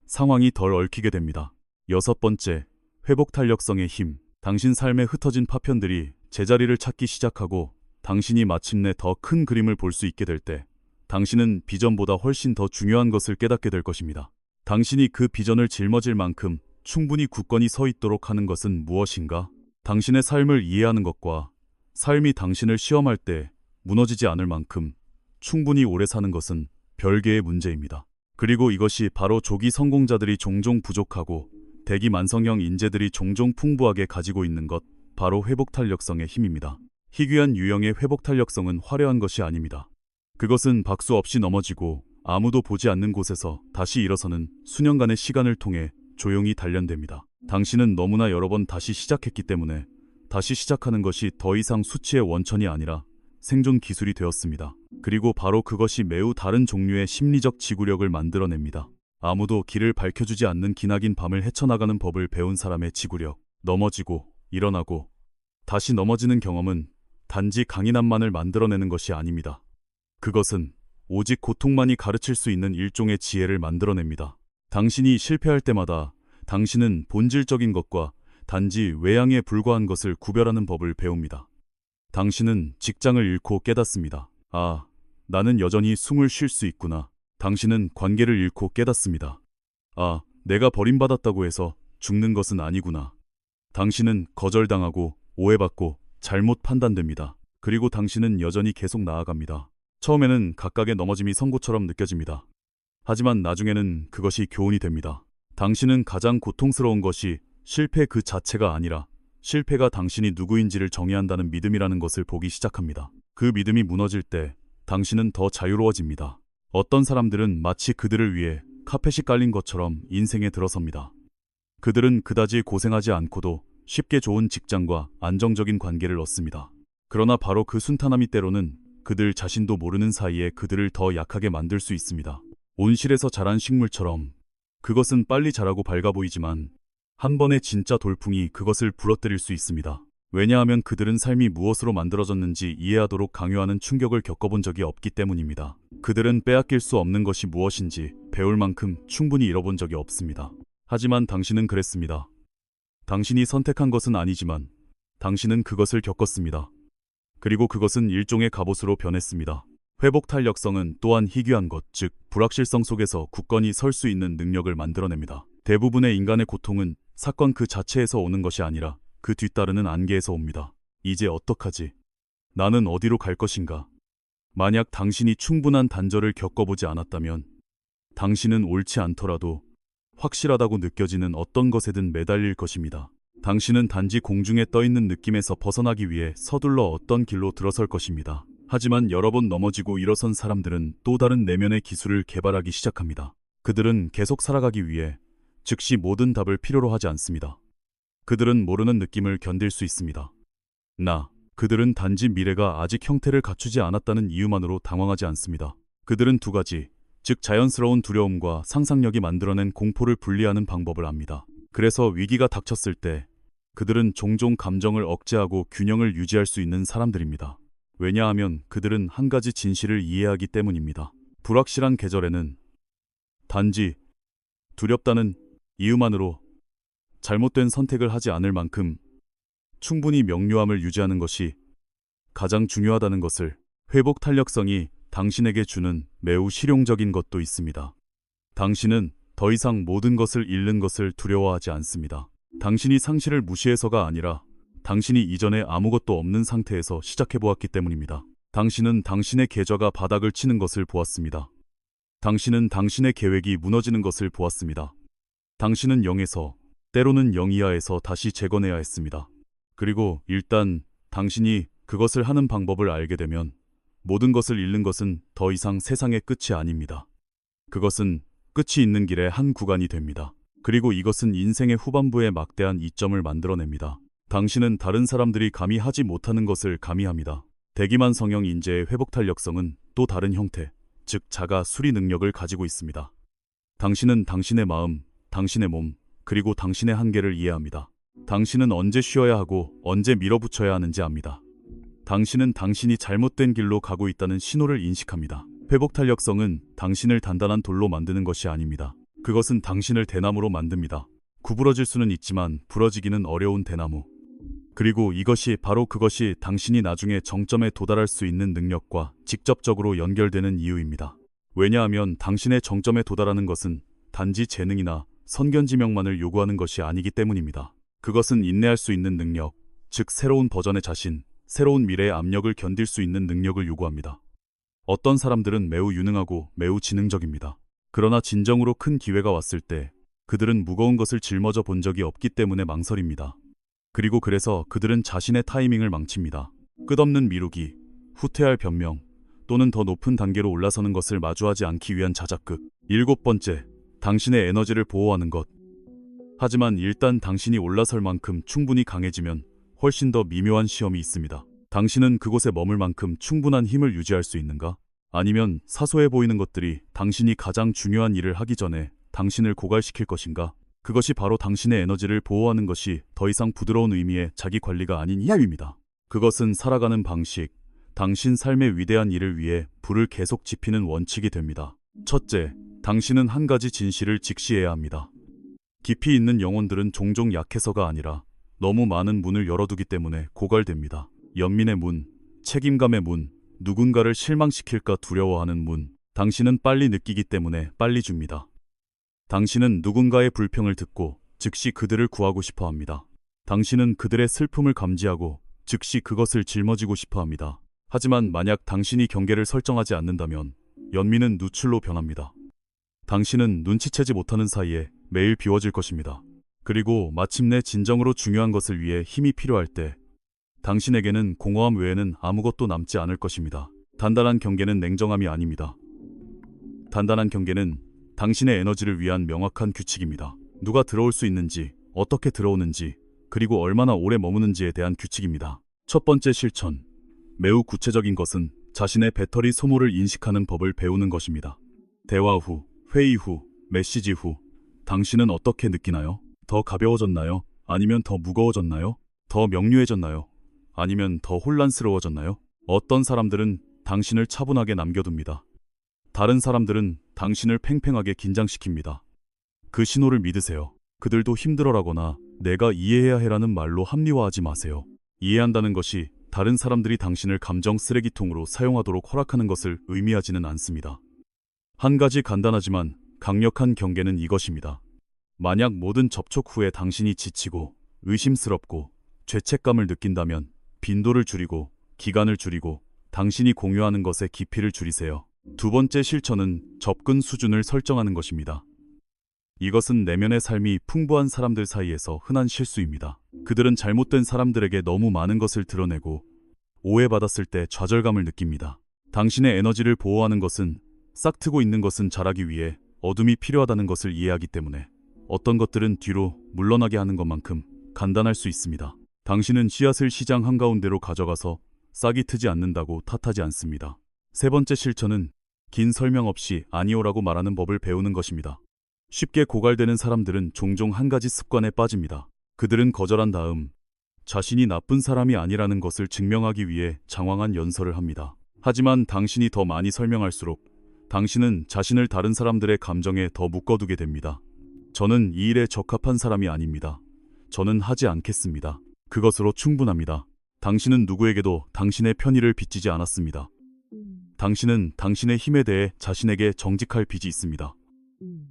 상황이 덜 얽히게 됩니다. 여섯 번째, 회복 탄력성의 힘. 당신 삶에 흩어진 파편들이 제자리를 찾기 시작하고 당신이 마침내 더 큰 그림을 볼 수 있게 될 때 당신은 비전보다 훨씬 더 중요한 것을 깨닫게 될 것입니다. 당신이 그 비전을 짊어질 만큼 충분히 굳건히 서 있도록 하는 것은 무엇인가? 당신의 삶을 이해하는 것과 삶이 당신을 시험할 때 무너지지 않을 만큼 충분히 오래 사는 것은 별개의 문제입니다. 그리고 이것이 바로 조기 성공자들이 종종 부족하고 대기 만성형 인재들이 종종 풍부하게 가지고 있는 것, 바로 회복 탄력성의 힘입니다. 희귀한 유형의 회복 탄력성은 화려한 것이 아닙니다. 그것은 박수 없이 넘어지고 아무도 보지 않는 곳에서 다시 일어서는 수년간의 시간을 통해 조용히 단련됩니다. 당신은 너무나 여러 번 다시 시작했기 때문에 다시 시작하는 것이 더 이상 수치의 원천이 아니라 생존 기술이 되었습니다. 그리고 바로 그것이 매우 다른 종류의 심리적 지구력을 만들어냅니다. 아무도 길을 밝혀주지 않는 기나긴 밤을 헤쳐나가는 법을 배운 사람의 지구력, 넘어지고 일어나고 다시 넘어지는 경험은 단지 강인함만을 만들어내는 것이 아닙니다. 그것은 오직 고통만이 가르칠 수 있는 일종의 지혜를 만들어냅니다. 당신이 실패할 때마다 당신은 본질적인 것과 단지 외양에 불과한 것을 구별하는 법을 배웁니다. 당신은 직장을 잃고 깨닫습니다. 아, 나는 여전히 숨을 쉴 수 있구나. 당신은 관계를 잃고 깨닫습니다. 아, 내가 버림받았다고 해서 죽는 것은 아니구나. 당신은 거절당하고 오해받고 잘못 판단됩니다. 그리고 당신은 여전히 계속 나아갑니다. 처음에는 각각의 넘어짐이 선고처럼 느껴집니다. 하지만 나중에는 그것이 교훈이 됩니다. 당신은 가장 고통스러운 것이 실패 그 자체가 아니라 실패가 당신이 누구인지를 정의한다는 믿음이라는 것을 보기 시작합니다. 그 믿음이 무너질 때 당신은 더 자유로워집니다. 어떤 사람들은 마치 그들을 위해 카펫이 깔린 것처럼 인생에 들어섭니다. 그들은 그다지 고생하지 않고도 쉽게 좋은 직장과 안정적인 관계를 얻습니다. 그러나 바로 그 순탄함이 때로는 그들 자신도 모르는 사이에 그들을 더 약하게 만들 수 있습니다. 온실에서 자란 식물처럼 그것은 빨리 자라고 밝아 보이지만 한 번의 진짜 돌풍이 그것을 부러뜨릴 수 있습니다. 왜냐하면 그들은 삶이 무엇으로 만들어졌는지 이해하도록 강요하는 충격을 겪어본 적이 없기 때문입니다. 그들은 빼앗길 수 없는 것이 무엇인지 배울 만큼 충분히 잃어본 적이 없습니다. 하지만 당신은 그랬습니다. 당신이 선택한 것은 아니지만 당신은 그것을 겪었습니다. 그리고 그것은 일종의 갑옷으로 변했습니다. 회복 탄력성은 또한 희귀한 것, 즉 불확실성 속에서 굳건히 설 수 있는 능력을 만들어냅니다. 대부분의 인간의 고통은 사건 그 자체에서 오는 것이 아니라 그 뒤따르는 안개에서 옵니다. 이제 어떡하지? 나는 어디로 갈 것인가? 만약 당신이 충분한 단절을 겪어보지 않았다면 당신은 옳지 않더라도 확실하다고 느껴지는 어떤 것에든 매달릴 것입니다. 당신은 단지 공중에 떠있는 느낌에서 벗어나기 위해 서둘러 어떤 길로 들어설 것입니다. 하지만 여러 번 넘어지고 일어선 사람들은 또 다른 내면의 기술을 개발하기 시작합니다. 그들은 계속 살아가기 위해 즉시 모든 답을 필요로 하지 않습니다. 그들은 모르는 느낌을 견딜 수 있습니다. 그들은 단지 미래가 아직 형태를 갖추지 않았다는 이유만으로 당황하지 않습니다. 그들은 두 가지, 즉 자연스러운 두려움과 상상력이 만들어낸 공포를 분리하는 방법을 압니다. 그래서 위기가 닥쳤을 때 그들은 종종 감정을 억제하고 균형을 유지할 수 있는 사람들입니다. 왜냐하면 그들은 한 가지 진실을 이해하기 때문입니다. 불확실한 계절에는 단지 두렵다는 이유만으로 잘못된 선택을 하지 않을 만큼 충분히 명료함을 유지하는 것이 가장 중요하다는 것을, 회복 탄력성이 당신에게 주는 매우 실용적인 것도 있습니다. 당신은 더 이상 모든 것을 잃는 것을 두려워하지 않습니다. 당신이 상실을 무시해서가 아니라 당신이 이전에 아무것도 없는 상태에서 시작해보았기 때문입니다. 당신은 당신의 계좌가 바닥을 치는 것을 보았습니다. 당신은 당신의 계획이 무너지는 것을 보았습니다. 당신은 0에서, 때로는 0 이하에서 다시 재건해야 했습니다. 그리고 일단 당신이 그것을 하는 방법을 알게 되면 모든 것을 잃는 것은 더 이상 세상의 끝이 아닙니다. 그것은 끝이 있는 길의 한 구간이 됩니다. 그리고 이것은 인생의 후반부에 막대한 이점을 만들어냅니다. 당신은 다른 사람들이 감히 하지 못하는 것을 감히 합니다. 대기만 성형 인재의 회복 탄력성은 또 다른 형태, 즉 자가 수리 능력을 가지고 있습니다. 당신은 당신의 마음, 당신의 몸, 그리고 당신의 한계를 이해합니다. 당신은 언제 쉬어야 하고 언제 밀어붙여야 하는지 압니다. 당신은 당신이 잘못된 길로 가고 있다는 신호를 인식합니다. 회복 탄력성은 당신을 단단한 돌로 만드는 것이 아닙니다. 그것은 당신을 대나무로 만듭니다. 구부러질 수는 있지만 부러지기는 어려운 대나무. 그리고 그것이 당신이 나중에 정점에 도달할 수 있는 능력과 직접적으로 연결되는 이유입니다. 왜냐하면 당신의 정점에 도달하는 것은 단지 재능이나 선견지명만을 요구하는 것이 아니기 때문입니다. 그것은 인내할 수 있는 능력, 즉 새로운 버전의 자신, 새로운 미래의 압력을 견딜 수 있는 능력을 요구합니다. 어떤 사람들은 매우 유능하고 매우 지능적입니다. 그러나 진정으로 큰 기회가 왔을 때 그들은 무거운 것을 짊어져 본 적이 없기 때문에 망설입니다. 그리고 그래서 그들은 자신의 타이밍을 망칩니다. 끝없는 미루기, 후퇴할 변명, 또는 더 높은 단계로 올라서는 것을 마주하지 않기 위한 자작극. 7번째, 당신의 에너지를 보호하는 것. 하지만 일단 당신이 올라설 만큼 충분히 강해지면 훨씬 더 미묘한 시험이 있습니다. 당신은 그곳에 머물 만큼 충분한 힘을 유지할 수 있는가? 아니면 사소해 보이는 것들이 당신이 가장 중요한 일을 하기 전에 당신을 고갈시킬 것인가? 그것이 바로 당신의 에너지를 보호하는 것이 더 이상 부드러운 의미의 자기 관리가 아닌 이야기입니다. 그것은 살아가는 방식, 당신 삶의 위대한 일을 위해 불을 계속 지피는 원칙이 됩니다. 첫째, 당신은 한 가지 진실을 직시해야 합니다. 깊이 있는 영혼들은 종종 약해서가 아니라 너무 많은 문을 열어두기 때문에 고갈됩니다. 연민의 문, 책임감의 문, 누군가를 실망시킬까 두려워하는 문. 당신은 빨리 느끼기 때문에 빨리 줍니다. 당신은 누군가의 불평을 듣고 즉시 그들을 구하고 싶어 합니다. 당신은 그들의 슬픔을 감지하고 즉시 그것을 짊어지고 싶어 합니다. 하지만 만약 당신이 경계를 설정하지 않는다면 연민은 누출로 변합니다. 당신은 눈치채지 못하는 사이에 매일 비워질 것입니다. 그리고 마침내 진정으로 중요한 것을 위해 힘이 필요할 때 당신에게는 공허함 외에는 아무것도 남지 않을 것입니다. 단단한 경계는 냉정함이 아닙니다. 단단한 경계는 당신의 에너지를 위한 명확한 규칙입니다. 누가 들어올 수 있는지, 어떻게 들어오는지, 그리고 얼마나 오래 머무는지에 대한 규칙입니다. 첫 번째 실천. 매우 구체적인 것은 자신의 배터리 소모를 인식하는 법을 배우는 것입니다. 대화 후, 회의 후, 메시지 후, 당신은 어떻게 느끼나요? 더 가벼워졌나요? 아니면 더 무거워졌나요? 더 명료해졌나요? 아니면 더 혼란스러워졌나요? 어떤 사람들은 당신을 차분하게 남겨둡니다. 다른 사람들은 당신을 팽팽하게 긴장시킵니다. 그 신호를 믿으세요. 그들도 힘들어라거나 내가 이해해야 해라는 말로 합리화하지 마세요. 이해한다는 것이 다른 사람들이 당신을 감정 쓰레기통으로 사용하도록 허락하는 것을 의미하지는 않습니다. 한 가지 간단하지만 강력한 경계는 이것입니다. 만약 모든 접촉 후에 당신이 지치고 의심스럽고 죄책감을 느낀다면 빈도를 줄이고 기간을 줄이고 당신이 공유하는 것의 깊이를 줄이세요. 두 번째 실천은 접근 수준을 설정하는 것입니다. 이것은 내면의 삶이 풍부한 사람들 사이에서 흔한 실수입니다. 그들은 잘못된 사람들에게 너무 많은 것을 드러내고 오해받았을 때 좌절감을 느낍니다. 당신의 에너지를 보호하는 것은 싹트고 있는 것은 자라기 위해 어둠이 필요하다는 것을 이해하기 때문에 어떤 것들은 뒤로 물러나게 하는 것만큼 간단할 수 있습니다. 당신은 씨앗을 시장 한가운데로 가져가서 싹이 트지 않는다고 탓하지 않습니다. 세 번째 실천은 긴 설명 없이 아니오라고 말하는 법을 배우는 것입니다. 쉽게 고갈되는 사람들은 종종 한 가지 습관에 빠집니다. 그들은 거절한 다음 자신이 나쁜 사람이 아니라는 것을 증명하기 위해 장황한 연설을 합니다. 하지만 당신이 더 많이 설명할수록 당신은 자신을 다른 사람들의 감정에 더 묶어두게 됩니다. 저는 이 일에 적합한 사람이 아닙니다. 저는 하지 않겠습니다. 그것으로 충분합니다. 당신은 누구에게도 당신의 편의를 빚지지 않았습니다. 당신은 당신의 힘에 대해 자신에게 정직할 빚이 있습니다.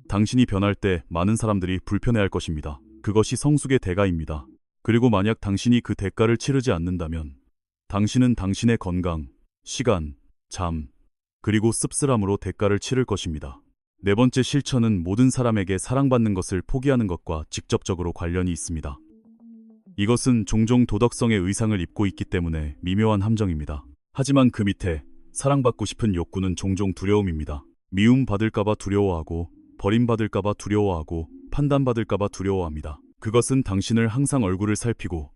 당신이 변할 때 많은 사람들이 불편해할 것입니다. 그것이 성숙의 대가입니다. 그리고 만약 당신이 그 대가를 치르지 않는다면 당신은 당신의 건강, 시간, 잠, 그리고 씁쓸함으로 대가를 치를 것입니다. 네 번째 실천은 모든 사람에게 사랑받는 것을 포기하는 것과 직접적으로 관련이 있습니다. 이것은 종종 도덕성의 의상을 입고 있기 때문에 미묘한 함정입니다. 하지만 그 밑에 사랑받고 싶은 욕구는 종종 두려움입니다. 미움받을까봐 두려워하고 버림받을까봐 두려워하고 판단받을까봐 두려워합니다. 그것은 당신을 항상 얼굴을 살피고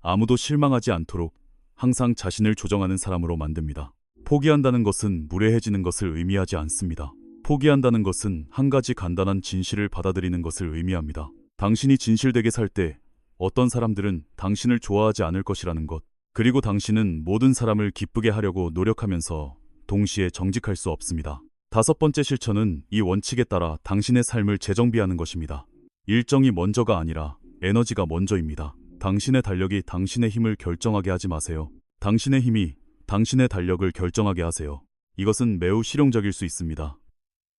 아무도 실망하지 않도록 항상 자신을 조정하는 사람으로 만듭니다. 포기한다는 것은 무례해지는 것을 의미하지 않습니다. 포기한다는 것은 한 가지 간단한 진실을 받아들이는 것을 의미합니다. 당신이 진실되게 살 때 어떤 사람들은 당신을 좋아하지 않을 것이라는 것, 그리고 당신은 모든 사람을 기쁘게 하려고 노력하면서 동시에 정직할 수 없습니다. 다섯 번째 실천은 이 원칙에 따라 당신의 삶을 재정비하는 것입니다. 일정이 먼저가 아니라 에너지가 먼저입니다. 당신의 달력이 당신의 힘을 결정하게 하지 마세요. 당신의 힘이 당신의 달력을 결정하게 하세요. 이것은 매우 실용적일 수 있습니다.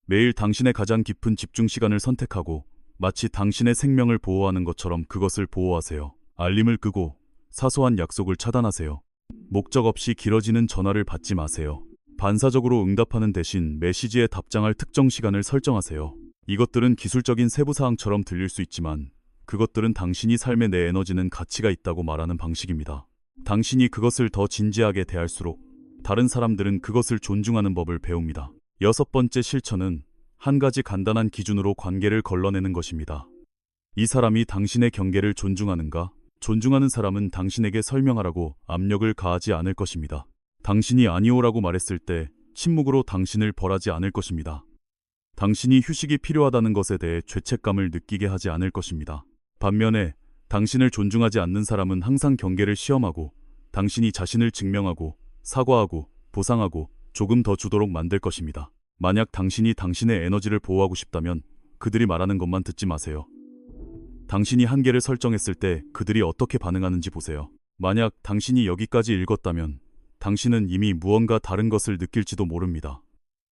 매일 당신의 가장 깊은 집중 시간을 선택하고 마치 당신의 생명을 보호하는 것처럼 그것을 보호하세요. 알림을 끄고 사소한 약속을 차단하세요. 목적 없이 길어지는 전화를 받지 마세요. 반사적으로 응답하는 대신 메시지에 답장할 특정 시간을 설정하세요. 이것들은 기술적인 세부사항처럼 들릴 수 있지만 그것들은 당신이 삶에 내 에너지는 가치가 있다고 말하는 방식입니다. 당신이 그것을 더 진지하게 대할수록 다른 사람들은 그것을 존중하는 법을 배웁니다. 여섯 번째 실천은 한 가지 간단한 기준으로 관계를 걸러내는 것입니다. 이 사람이 당신의 경계를 존중하는가? 존중하는 사람은 당신에게 설명하라고 압력을 가하지 않을 것입니다. 당신이 아니오라고 말했을 때 침묵으로 당신을 벌하지 않을 것입니다. 당신이 휴식이 필요하다는 것에 대해 죄책감을 느끼게 하지 않을 것입니다. 반면에 당신을 존중하지 않는 사람은 항상 경계를 시험하고 당신이 자신을 증명하고 사과하고 보상하고 조금 더 주도록 만들 것입니다. 만약 당신이 당신의 에너지를 보호하고 싶다면 그들이 말하는 것만 듣지 마세요. 당신이 한계를 설정했을 때 그들이 어떻게 반응하는지 보세요. 만약 당신이 여기까지 읽었다면 당신은 이미 무언가 다른 것을 느낄지도 모릅니다.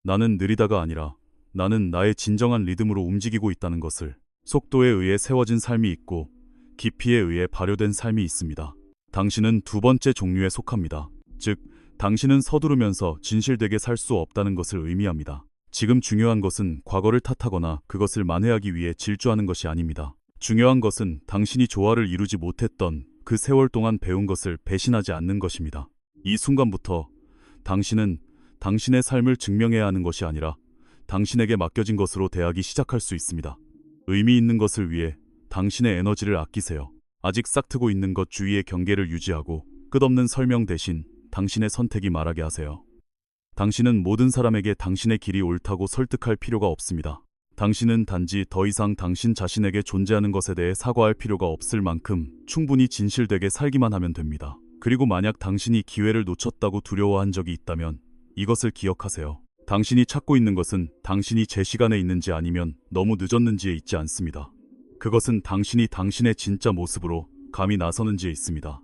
나는 느리다가 아니라 나는 나의 진정한 리듬으로 움직이고 있다는 것을. 속도에 의해 세워진 삶이 있고 깊이에 의해 발효된 삶이 있습니다. 당신은 두 번째 종류에 속합니다. 즉, 당신은 서두르면서 진실되게 살 수 없다는 것을 의미합니다. 지금 중요한 것은 과거를 탓하거나 그것을 만회하기 위해 질주하는 것이 아닙니다. 중요한 것은 당신이 조화를 이루지 못했던 그 세월 동안 배운 것을 배신하지 않는 것입니다. 이 순간부터 당신은 당신의 삶을 증명해야 하는 것이 아니라 당신에게 맡겨진 것으로 대하기 시작할 수 있습니다. 의미 있는 것을 위해 당신의 에너지를 아끼세요. 아직 싹트고 있는 것 주위의 경계를 유지하고 끝없는 설명 대신 당신의 선택이 말하게 하세요. 당신은 모든 사람에게 당신의 길이 옳다고 설득할 필요가 없습니다. 당신은 단지 더 이상 당신 자신에게 존재하는 것에 대해 사과할 필요가 없을 만큼 충분히 진실되게 살기만 하면 됩니다. 그리고 만약 당신이 기회를 놓쳤다고 두려워한 적이 있다면 이것을 기억하세요. 당신이 찾고 있는 것은 당신이 제 시간에 있는지 아니면 너무 늦었는지에 있지 않습니다. 그것은 당신이 당신의 진짜 모습으로 감히 나서는지에 있습니다.